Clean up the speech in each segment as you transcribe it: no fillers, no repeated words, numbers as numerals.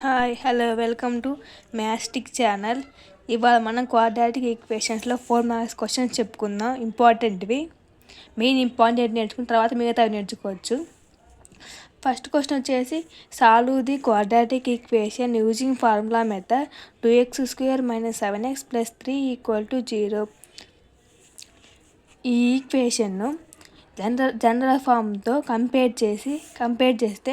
Hi hello welcome to mathstick channel. ఇవాళ మనం quadratic ఈక్వేషన్స్లో 4 marks questions చెప్పుకుందాం. ఇంపార్టెంట్వి, మెయిన్ ఇంపార్టెంట్ నేర్చుకున్న తర్వాత మిగతావి నేర్చుకోవచ్చు. ఫస్ట్ క్వశ్చన్ వచ్చేసి solve the quadratic equation using formula method 2x² - 7x + 3 = 0. ఈ ఈక్వేషన్ను జనరల్ ఫామ్తో కంపేర్ చేస్తే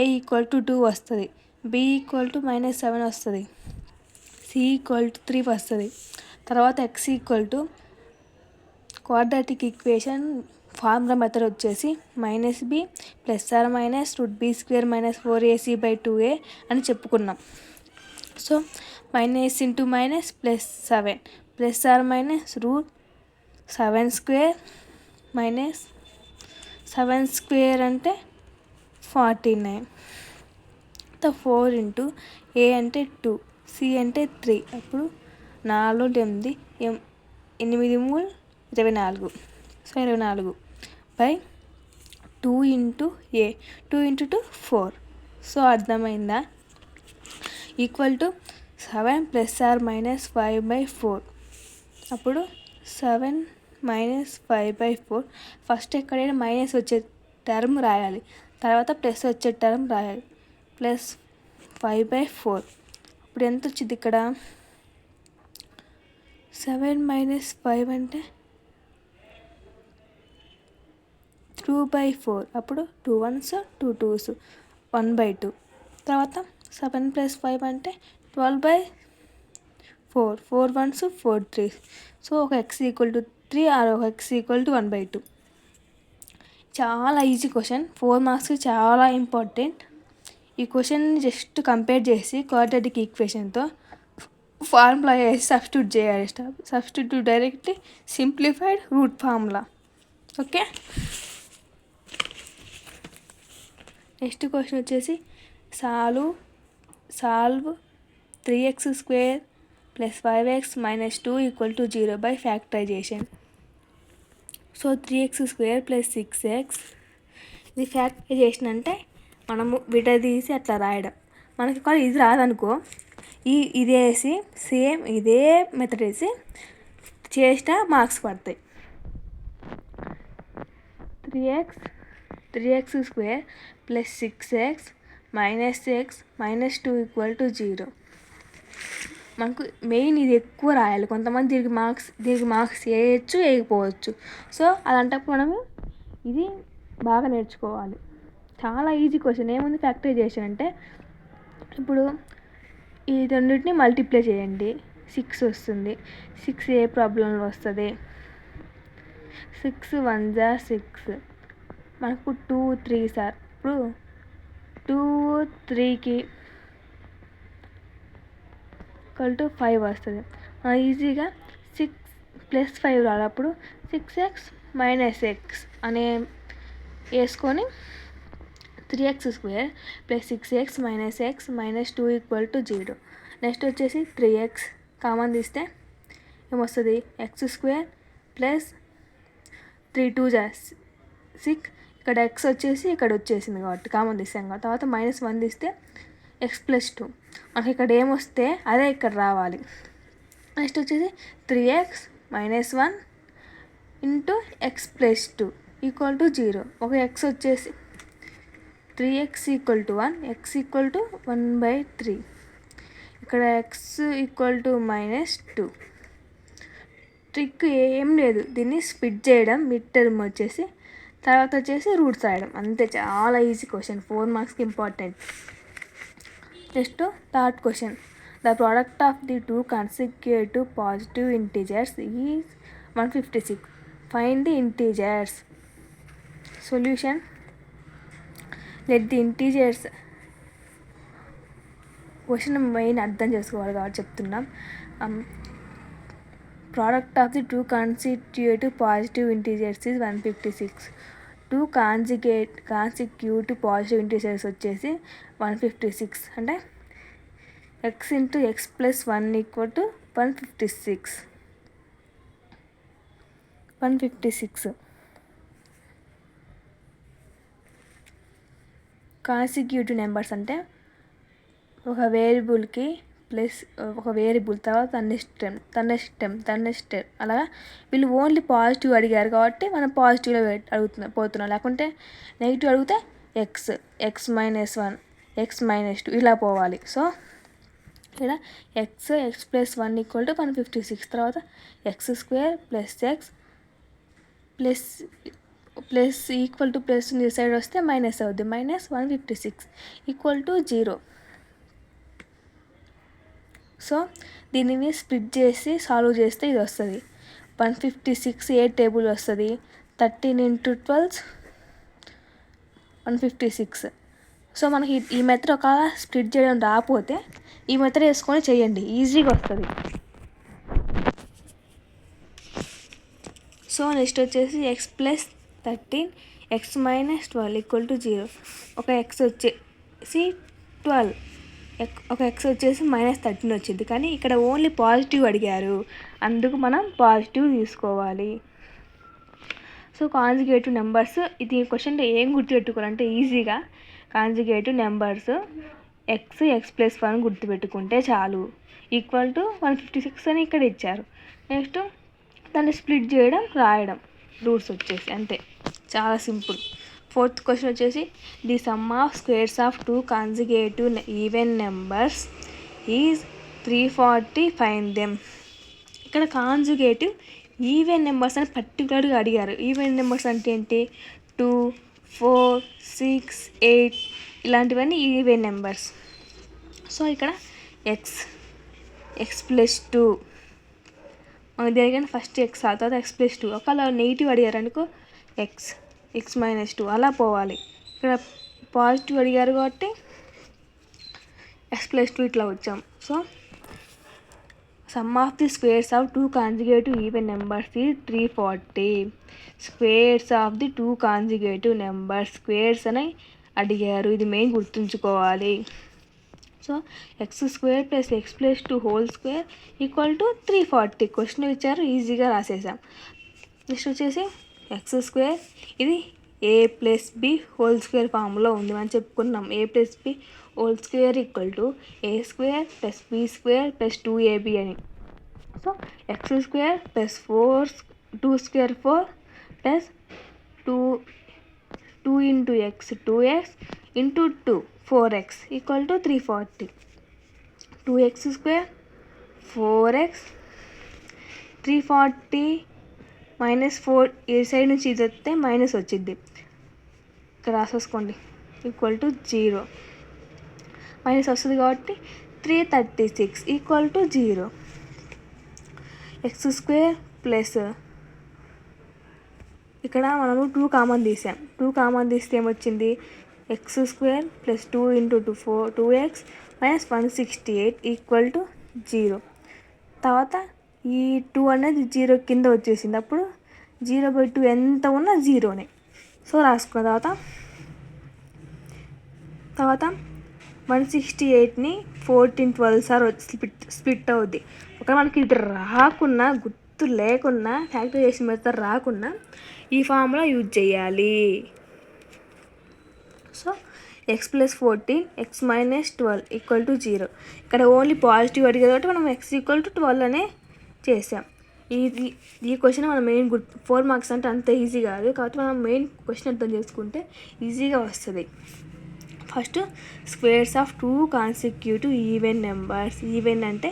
a = 2 వస్తుంది, b = -7 వస్తుంది, c = 3 వస్తుంది. తర్వాత x quadratic equation formula method వచ్చేసి -b ± √b² - 4ac/2a అని చెప్పుకున్నాం. సో మైనస్ ఇంటూ మైనస్ +7 ±√7² - 7² అంటే 49. 4 ఇంటూ a అంటే 2, c అంటే 3, అప్పుడు 4 8 8 3 24. So 24 by 2 into a, 2 into 2 4. So అర్థమైందా? Equal to 7 ± 5/4. అప్పుడు 7 - 5/4. ఫస్ట్ ఎక్కడైనా మైనస్ వచ్చే టర్మ్ రాయాలి, తర్వాత ప్లస్ వచ్చే టర్మ్ రాయాలి. +5/4. ఇప్పుడు ఎంత వచ్చింది ఇక్కడ? 7 - 5 అంటే 2/4. అప్పుడు 2 1s 2 2s 1/2. తర్వాత 7 + 5 అంటే 12/4. 4 1s 4 3s. సో ఒక x = 3 ఆర్ ఒక x = 1/2. చాలా ఈజీ క్వశ్చన్, 4 మార్క్స్ చాలా ఇంపార్టెంట్. ఈ క్వశ్చన్ని జస్ట్ కంపేర్ చేసి క్వాడ్రాటిక్ ఈక్వేషన్తో ఫార్ములా వేసి సబ్స్టిట్యూట్ చేయాలి. Substitute directly simplified root formula. Okay, next question వచ్చేసి solve 3x² + 5x - 2 = 0 by factorisation. So 3x² + 6x, ఇది ఫ్యాక్టరైజేషన్ అంటే మనము విడదీసి అట్లా రాయడం. మనకి కూడా ఇది రాదనుకో, ఇదేసి సేమ్ ఇదే మెథడ్ వేసి చేసిన మార్క్స్ పడతాయి. 3x² + 6x - x - 2 = 0. మనకు మెయిన్ ఇది ఎక్కువ రాయాలి. కొంతమంది దీనికి మార్క్స్ వేయచ్చు, వేయకపోవచ్చు. సో అలాంటప్పుడు మనము ఇది బాగా నేర్చుకోవాలి. చాలా ఈజీ క్వశ్చన్. ఏముంది ఫ్యాక్టరైజేషన్ అంటే, ఇప్పుడు ఈ రెండింటిని మల్టిప్లై చేయండి, 6 వస్తుంది. 6 ఏ ప్రాబ్లంలో వస్తుంది? 6 1s 6. మనకు 2 3s సార్, ఇప్పుడు 2 3కి = 5 వస్తుంది. ఈజీగా 6 + 5 రావాలి. అప్పుడు 6x - x అనే వేసుకొని 3x² + 6x - x - 2 = 0. నెక్స్ట్ వచ్చేసి 3x కామన్ తీస్తే ఏమొస్తుంది? x² + 3 2s 6. ఇక్కడ x వచ్చేసి ఇక్కడ వచ్చేసింది కాబట్టి కామన్ తీసాం కాబట్టి. తర్వాత -1 తీస్తే x + 2. మనకి ఇక్కడ ఏమొస్తే అదే ఇక్కడ రావాలి. నెక్స్ట్ వచ్చేసి 3x - 1 ఇంటూ x + 2 = 0. ఒక x వచ్చేసి 3x = 1, x = 1/3. ఇక్కడ x = -2. ట్రిక్ ఏం లేదు, దీన్ని స్ప్లిట్ చేయడం, మిడ్ టర్మ్ వచ్చేసి, తర్వాత వచ్చేసి రూట్స్ రాయడం, అంతే. చాలా ఈజీ క్వశ్చన్, 4 మార్క్స్కి important. Next third question, the product of the 2 consecutive positive integers is 156. Find the integers. Solution, let the integers. Question main అర్థం చేసుకోవాలి కాబట్టి చెప్తున్నాం. Product of the 2 consecutive positive integers is 156. 2 consecutive positive integers వచ్చేసి 156 అంటే x × x + 1 = 156. 156 consecutive numbers అంటే ఒక వేరియబుల్కి plus ఒక variable తర్వాత తన నెక్స్ట్ అలాగా వీళ్ళు ఓన్లీ పాజిటివ్ అడిగారు కాబట్టి మనం పాజిటివ్లో పోతున్నాం. లేకుంటే నెగిటివ్ అడిగితే ఎక్స్ -1 x-2 ఇలా పోవాలి. సో ఇక్కడ x + 1 = 156. తర్వాత x² + x plus equal to plus ఈ సైడ్ వస్తే మైనస్ అవుద్ది. -156 = 0. సో దీనిని స్ప్లిట్ చేసి సాల్వ్ చేస్తే ఇది వస్తుంది. 156 ఏ టేబుల్ వస్తుంది. 13 × 12 156. సో మనకి ఈ మెథడ్ ఒక స్ప్లిట్ చేయడం రాకపోతే ఈ మెథడ్ వేసుకొని చేయండి, ఈజీగా వస్తుంది. సో నెక్స్ట్ వచ్చేసి x + 13 x - 12 = 0. ఒక x వచ్చేసి 12, ఒక x వచ్చేసి -13 వచ్చింది. కానీ ఇక్కడ ఓన్లీ పాజిటివ్ అడిగారు, అందుకు మనం పాజిటివ్ తీసుకోవాలి. సో కాంజుగేటివ్ నెంబర్స్, ఇది క్వశ్చన్లో ఏం గుర్తుపెట్టుకోవాలంటే ఈజీగా కాంజుగేటివ్ నెంబర్స్ x + 1 గుర్తుపెట్టుకుంటే చాలు. = 156 అని ఇక్కడ ఇచ్చారు. నెక్స్ట్ దాన్ని స్ప్లిట్ చేయడం, రాయడం రూట్స్ వచ్చేసి అంతే, చాలా సింపుల్. 4th క్వశ్చన్ వచ్చేసి the some of squares of 2 conjugative even numbers is 340, find them. ఇక్కడ కాంజుగేటివ్ ఈవెన్ నెంబర్స్ అని పర్టికులర్గా అడిగారు. ఈవెన్ నెంబర్స్ అంటే ఏంటి? 2, 4, 6, 8 ఇలాంటివన్నీ ఈవెన్ నెంబర్స్. సో ఇక్కడ x + 2 మనకి దేనికైనా ఫస్ట్ x ఆ తర్వాత x + 2. ఒకవేళ నెగిటివ్ అడిగారు అనుకో x -2 అలా పోవాలి. ఇక్కడ పాజిటివ్ అడిగారు కాబట్టి x + 2 ఇట్లా వచ్చాం. So some of the squares of 2 conjugative even numbers is 340. Squares of the 2 conjugative numbers, squares అని అడిగారు, ఇది మెయిన్ గుర్తుంచుకోవాలి. So x² + x + 2 whole square = 340. Question ఇచ్చారు, ఈజీగా రాసేసాం. నెక్స్ట్ వచ్చేసి x² ఇది a + b హోల్ స్క్వేర్ ఫామ్లో ఉంది. మనం చెప్పుకున్నాం a + b whole square = a² + b² + 2ab అని. So x² + 4 2² 4 + 2 × x 2x × 2 4x = 340. 2x² 4x 340 -4 ఈ సైడ్ నుంచి ఇది వస్తే మైనస్ వచ్చింది, ఇక్కడ రాసేసుకోండి, = 0. మైనస్ వస్తుంది కాబట్టి 336 = 0. x² ప్లస్ ఇక్కడ మనము 2 కామన్ తీసాం. 2 కామన్ తీస్తే ఏమొచ్చింది? x² + 2 × 2 4 2x -168 = 0. తర్వాత ఈ 2 అనేది 0 కింద వచ్చేసింది. అప్పుడు 0/2 ఎంత ఉన్నా 0నే. సో రాసుకున్న తర్వాత 168ని 14 12 సార్ స్ప్లిట్ అవుద్ది. ఒకవేళ మనకి ఇది రాకున్నా, గుర్తు లేకున్నా, ఫ్యాక్టరైజేషన్ మెథడ్ రాకున్నా ఈ ఫార్ములా యూజ్ చేయాలి. So x + 14 x - 12 = 0. ఇక్కడ ఓన్లీ పాజిటివ్ అడిగారు కాబట్టి మనం x = 12 అనే చేసాం. ఈ క్వశ్చన్ మనం మెయిన్ 4 మార్క్స్ అంటే అంత ఈజీ కాదు, కాబట్టి మనం మెయిన్ క్వశ్చన్ అర్థం చేసుకుంటే ఈజీగా వస్తుంది. First squares of 2 consecutive even numbers. Even అంటే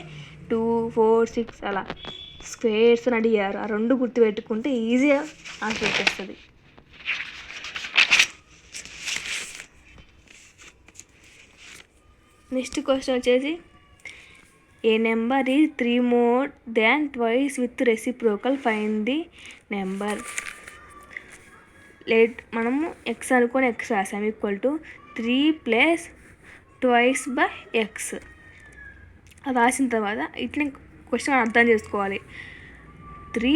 2, 4, 6 అలా స్క్వేర్స్ అని అడిగారు. ఆ రెండు గుర్తుపెట్టుకుంటే ఈజీగా ఆన్సర్ వచ్చేస్తుంది. నెక్స్ట్ క్వశ్చన్ వచ్చేసి a number is 3 more than twice with reciprocal, find the number. మనము x అనుకొని x రాసాం = 3 + twice / x రాసిన తర్వాత ఇట్లా క్వశ్చన్ అర్థం చేసుకోవాలి. 3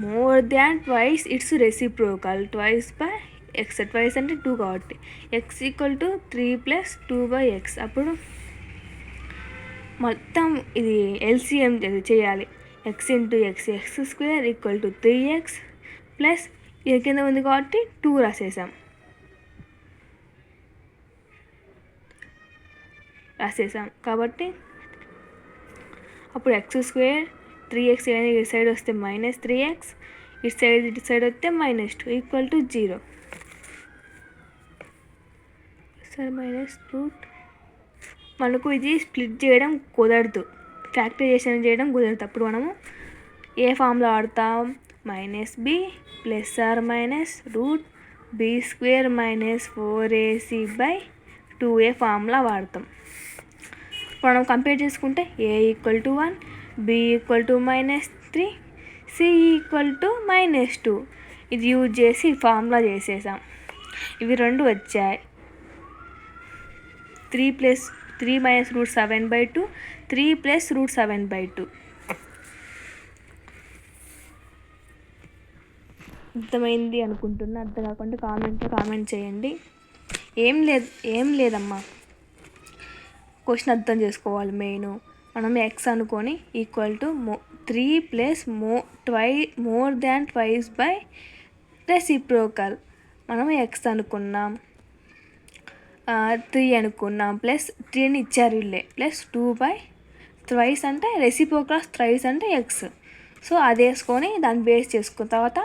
more than twice it's reciprocal, twice / x, twice అంటే 2 కాబట్టి x = 3 + 2/x. అప్పుడు మొత్తం ఇది LCM చేయాలి. x × x x² = 3x plus ఇది కింద ఉంది కాబట్టి 2 రాసేసాం. రాసేసాం. కాబట్టి అప్పుడు x² 3x అనేది ఇటు సైడ్ వస్తే -3x, ఇటు సైడ్ వస్తే -2 = 0. సరే -రూట్ మనకు ఇది స్ప్లిట్ చేయడం కుదరదు, ఫ్యాక్టరైజేషన్ చేయడం కుదరదు. అప్పుడు మనము ఏ ఫామ్లో వాడతాం? -b ± √b² - 4ac/2a ఫార్ములా వాడతాం. మనం కంపేర్ చేసుకుంటే a = 1, b = -3, c = -2. ఇది యూజ్ చేసి ఫార్ములా చేసేసాం. ఇవి రెండు వచ్చాయి. 3 - √7/2, 3 + √7/2. అర్థమైంది అనుకుంటున్నా. అర్థం కాకుండా కామెంట్ చేయండి. ఏం లేదమ్మా, క్వశ్చన్ అర్థం చేసుకోవాలి. మెయిన్ మనం x అనుకొని =3 + more than twice by reciprocal. మనం x అనుకున్నాం, 3 అనుకున్నాం, ప్లస్ 3 ఇచ్చారు వీళ్ళే, ప్లస్ 2/3 అంటే రెసిప్రోకల్, థ్రైస్ అంటే x. సో అది వేసుకొని దాన్ని బేస్ చేసుకున్న తర్వాత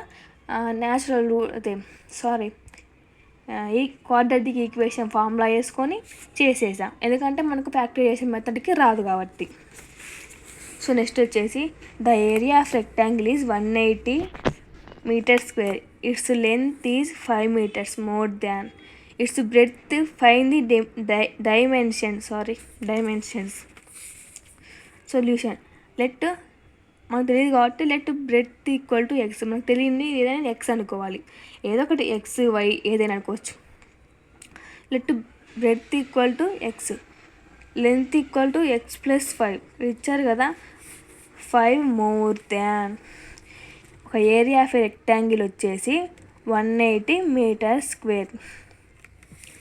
ఈ క్వాడ్రాటిక్ ఈక్వేషన్ ఫార్ములా వేసుకొని చేసేసాం, ఎందుకంటే మనకు ఫ్యాక్టరైజేషన్ మెథడ్కి రాదు కాబట్టి. సో నెక్స్ట్ వచ్చేసి the area of rectangle is 180 m². It's length is 5 meters more than its breadth. Find the dimensions. Solution. మనకు తెలియదు కాబట్టి లెట్ బ్రెడ్త్ = x. మనకు తెలియని ఏదైనా x అనుకోవాలి, ఏదో ఒకటి x, y ఏదైనా అనుకోవచ్చు. Let breadth = x, length = x + 5 ఇచ్చారు కదా. 5 more than ఒక ఏరియా ఆఫ్ రెక్టాంగిల్ వచ్చేసి 180 m².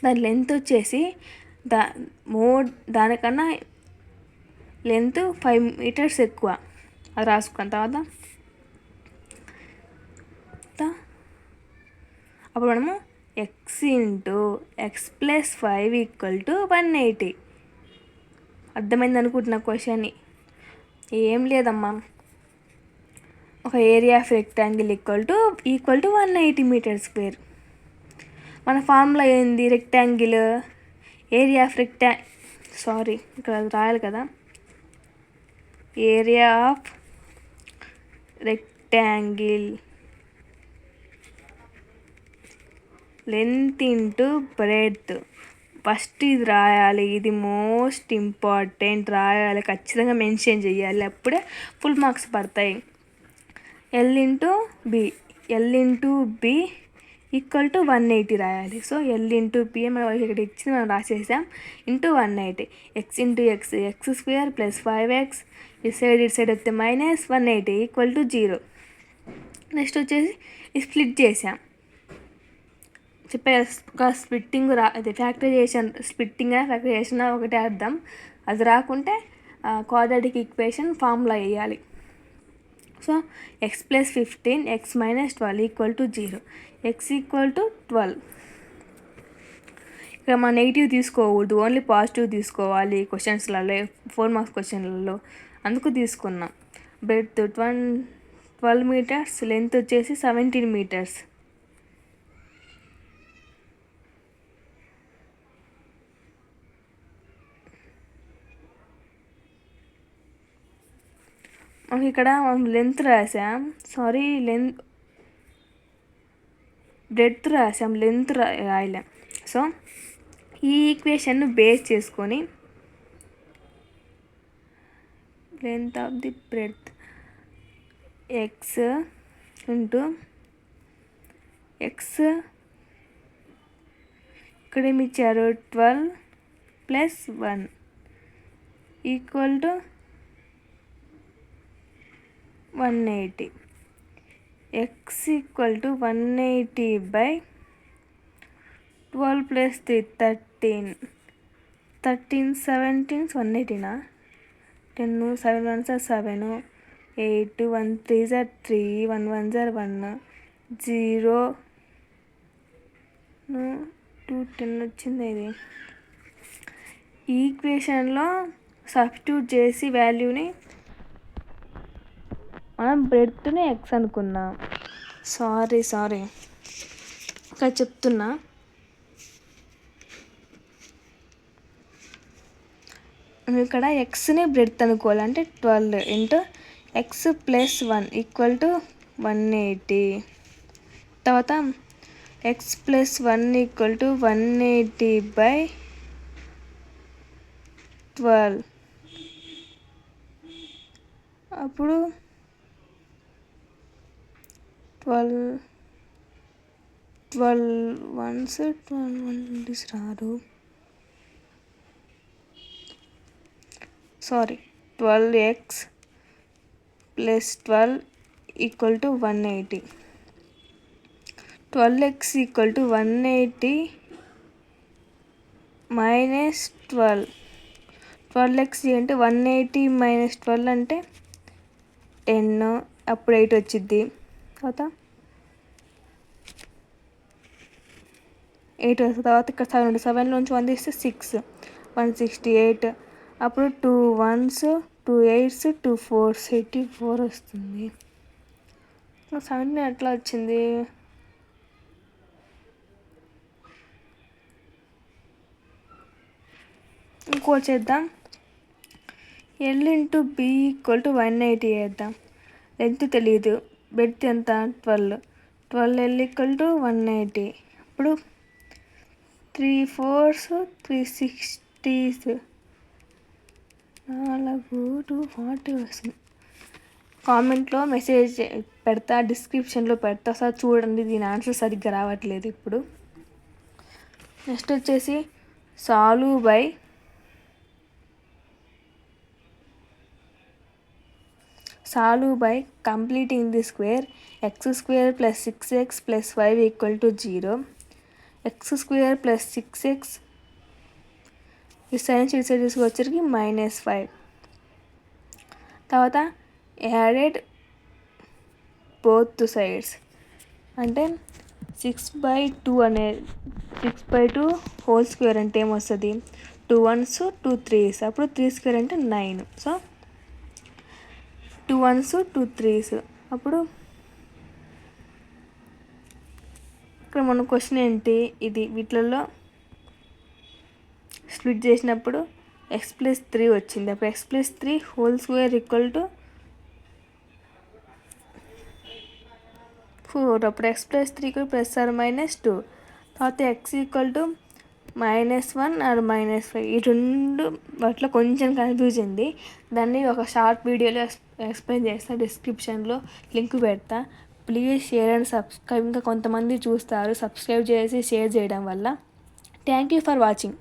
దాని లెంత్ వచ్చేసి దానికన్నా లెంత్ 5 meters ఎక్కువ. అది రాసుకున్న తర్వాత అప్పుడు మనము x × x + 5 = 180. అర్థమైంది అనుకుంటున్నా క్వశ్చన్ని. ఏం లేదమ్మా, ఒక area of rectangle equal to 180 m². మన ఫార్ములా ఏంది? రెక్టాంగిల్ ఏరియా ఆఫ్ ఇక్కడ రాయాలి కదా, area of rectangle length into breadth. First ఇది రాయాలి, ఇది మోస్ట్ ఇంపార్టెంట్, రాయాలి, ఖచ్చితంగా మెన్షన్ చేయాలి, అప్పుడే ఫుల్ మార్క్స్ పడతాయి. L × B = 180 రాయాలి. సో L × B మనం ఇక్కడ ఇచ్చింది మనం రాసేసాం, into 180. x × x x² + 5x, ఇటు సైడ్ వస్తే -180 = 0. నెక్స్ట్ వచ్చేసి స్ప్లిట్ చేసాం. స్ప్లిట్టింగ్ అది ఫ్యాక్టరైజేషన్, ఫ్యాక్టరైజేషన్ ఒకటే అర్థం. అది రాకుంటే క్వాడ్రాటిక్ ఈక్వేషన్ ఫార్ములా వేయాలి. So x + 15 x - 12 = 0. x = 12. ఇక్కడ మనం నెగిటివ్ తీసుకోకూడదు, ఓన్లీ పాజిటివ్ తీసుకోవాలి క్వశ్చన్స్లలో, 4 మార్క్స్ క్వశ్చన్లలో. అందుకు తీసుకున్నాం. బ్రెడ్త్ 12 meters, లెంత్ వచ్చేసి 17 meters. మనకి ఇక్కడ లెంత్ రాసాం, బ్రెడ్త్ రాసాం, లెంత్ రాయలేం. సో ఈ ఈక్వేషన్ను బేస్ చేసుకొని length of the breadth x ఇక్కడ ఏమి ఇచ్చారు? 12 + 1 = 180. x = 180/12 + 3 13. 13 17 180 10 7 1s 7, 8 1 3s 3, 1 1s 1, 0 2 10 వచ్చింది. ఇది ఈక్వేషన్లో సబ్స్టిట్యూట్ చేసి వాల్యూని మనం బ్రెడ్త్ని ఎక్స్ అనుకున్నాం. సారీ ఇంకా చెప్తున్నా. ఇక్కడ ఎక్స్ని బ్రెడ్త్ అనుకోవాలి. అంటే 12 into X plus 1 equal to 180. తర్వాత ఎక్స్ ప్లస్ 1 ఈక్వల్ టు 180/12. అప్పుడు 12 వన్స్ 12 రాదు. 12x plus 12 equal to 180. 12x equal to 180 minus 12. 12x అంటే 180 మైనస్ 12 అంటే 10. అప్పుడు 8 వచ్చింది. తర్వాత 8 వస్తుంది. తర్వాత ఇక్కడ 7 ఉంటుంది. 7లోంచి 1 తీస్తే 6, 168. అప్పుడు 2 1s 2 8s 2 4s 84 వస్తుంది. 17 ఎట్లా వచ్చింది? ఇంకో చేద్దాం. L into B equal to 180 చేద్దాం. లెంత్ తెలియదు. బెడ్త్ ఎంత? 12. 12L equal to 180. ఇప్పుడు 3 4s 360s 4 240 వస్తుంది. కామెంట్లో మెసేజ్ పెడతా, డిస్క్రిప్షన్లో పెడతా, సార్ చూడండి. దీని ఆన్సర్ సరిగ్గా రావట్లేదు ఇప్పుడు. నెక్స్ట్ వచ్చేసి solve by completing the square x² plus 6x plus 5 equal to 0. x² plus 6x ఈ సైన్ సైడ్ తీసుకొచ్చరికి -5. తర్వాత యాడెడ్ బోత్ సైడ్స్ అంటే 6/2 అనేది 6/2 హోల్ స్క్వేర్ అంటే ఏమొస్తుంది? 2 1s 2 3s. అప్పుడు 3² అంటే 9. So 2 1s 2 3s. అప్పుడు ఇక్కడ మన క్వశ్చన్ ఏంటి? ఇది వీటిలలో స్ప్లిట్ చేసినప్పుడు x+3 వచ్చింది. అప్పుడు x+3 whole square equal to 4. అప్పుడు x+3 ప్లస్ ఆర్ -2. తర్వాత x ఈక్వల్ టు -1 ఆర్ -5. ఈ రెండు వాటిలో కొంచెం కన్ఫ్యూజ్ ఉంది. దాన్ని ఒక షార్ట్ వీడియోలో ఎక్స్ప్లెయిన్ చేస్తా. డిస్క్రిప్షన్లో లింక్ పెడతా. Please share and subscribe. ఇంకా కొంతమంది చూస్తారు. సబ్స్క్రైబ్ చేసి షేర్ చేయడం వల్ల. Thank you for watching.